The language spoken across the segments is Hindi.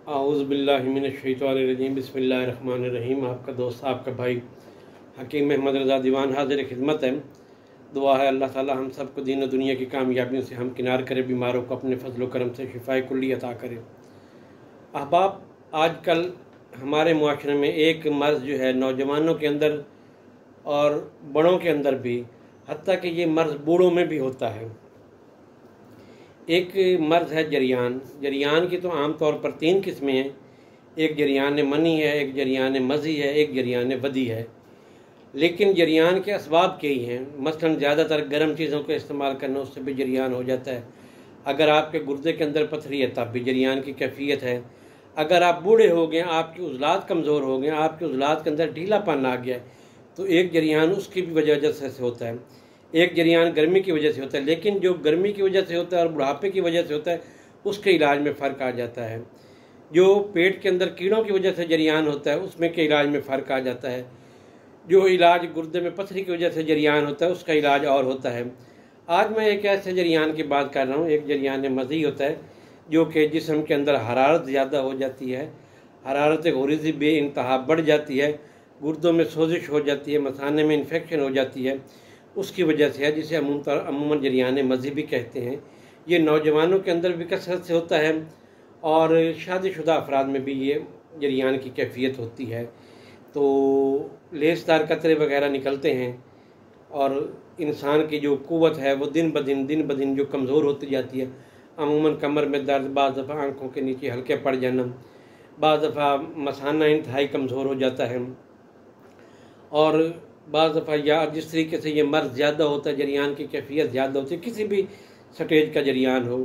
आऊज़ुबिल्लाहिमिनश्शैतानिर्रजीम बिस्मिल्लाहिर्रहमानिर्रहीम। आपका दोस्त आपका भाई हकीम अहमद रज़ा दीवान हाज़िर खिदमत है। दुआ है अल्लाह ताला हम सबको दीन और दुनिया की कामयाबियों से हमकिनार करे, बीमारों को अपने फजल करम से शिफाए कुल्ली अता करे। अहबाब, आजकल हमारे मुआशरे में एक मर्ज़ जो है नौजवानों के अंदर और बड़ों के अंदर भी, हत्ता कि ये मर्ज़ बूढ़ों में भी होता है। एक मर्ज़ है जरियान। जरियान की तो आम तौर पर 3 किस्में हैं। एक जरियान मनी है, एक जरियान मज़ी है, एक जरियान वदी है। लेकिन जरियान के असबाब कई हैं। मसलन ज़्यादातर गर्म चीज़ों का इस्तेमाल करना, उससे भी जरियान हो जाता है। अगर आपके गुर्दे के अंदर पथरी है तब भी जरियान की कैफियत है। अगर आप बूढ़े हो गए, आपकी उज़लात कमज़ोर हो गए, आपके उज़लात के अंदर ढीलापन आ गया है, तो एक जरियान उसकी भी वजह से होता है। एक जरियान गर्मी की वजह से होता है। लेकिन जो गर्मी की वजह से होता है और बुढ़ापे की वजह से होता है, उसके इलाज में फ़र्क आ जाता है। जो पेट के अंदर कीड़ों की वजह से जरियान होता है, उसमें के इलाज में फ़र्क आ जाता है। जो इलाज गुर्दे में पथरी की वजह से जरियान होता है, उसका इलाज और होता है। आज मैं एक ऐसे जरियान की बात कर रहा हूँ। एक जरियान मज़ी होता है जो कि जिस्म के अंदर हरारत ज़्यादा हो जाती है, हरारत गुरीज़ी बेइंतहा बढ़ जाती है, गुर्दों में सोजिश हो जाती है, मसाने में इन्फेक्शन हो जाती है, उसकी वजह से है, जिसे अमूमन जरियान मज़ी भी कहते हैं। ये नौजवानों के अंदर भी कसरत से होता है और शादीशुदा अफराद में भी ये जरियान की कैफियत होती है। तो लेसदार कतरे वगैरह निकलते हैं और इंसान की जो क़ुव्वत है वो दिन ब दिन जो कमज़ोर होती जाती है। अमूमन कमर में दर्द, बाज़ दफ़ा आँखों के नीचे हल्के पड़ जाना, बाज़ दफ़ा मसाना इंतहाई कमज़ोर हो जाता है, और बाज़ दफ़ा या जिस तरीके से ये मर्ज़ ज़्यादा होता है, जरियान की कैफियत ज़्यादा होती है, किसी भी स्टेज का जरियान हो,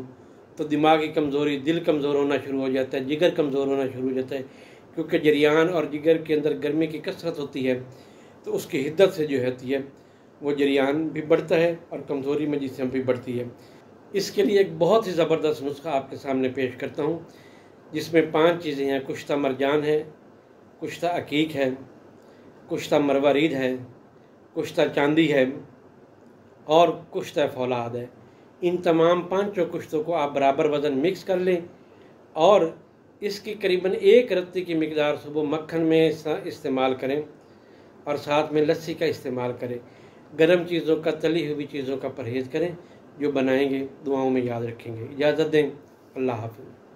तो दिमागी कमज़ोरी, दिल कमज़ोर होना शुरू हो जाता है, जिगर कमज़ोर होना शुरू हो जाता है। क्योंकि जरियान और जिगर के अंदर गर्मी की कसरत होती है, तो उसकी हिद्दत से जो होती है वो जरियान भी बढ़ता है और कमज़ोरी में जिस्म भी बढ़ती है। इसके लिए एक बहुत ही ज़बरदस्त नुस्खा आपके सामने पेश करता हूँ, जिसमें 5 चीज़ें हैं। कुश्ता मरजान है, कुश्ता अकीक है, कुश्ता मरवारीद है, कुश्ता चांदी है और कुश्ता फौलाद है। इन तमाम 5 कुश्तों को आप बराबर वज़न मिक्स कर लें और इसकी करीबन 1 रत्ती की मिकदार सुबह मक्खन में इस्तेमाल करें और साथ में लस्सी का इस्तेमाल करें। गर्म चीज़ों का, तली हुई चीज़ों का परहेज़ करें। जो बनाएंगे दुआओं में याद रखेंगे। इजाज़त दें। अल्लाह हाफ़िज़।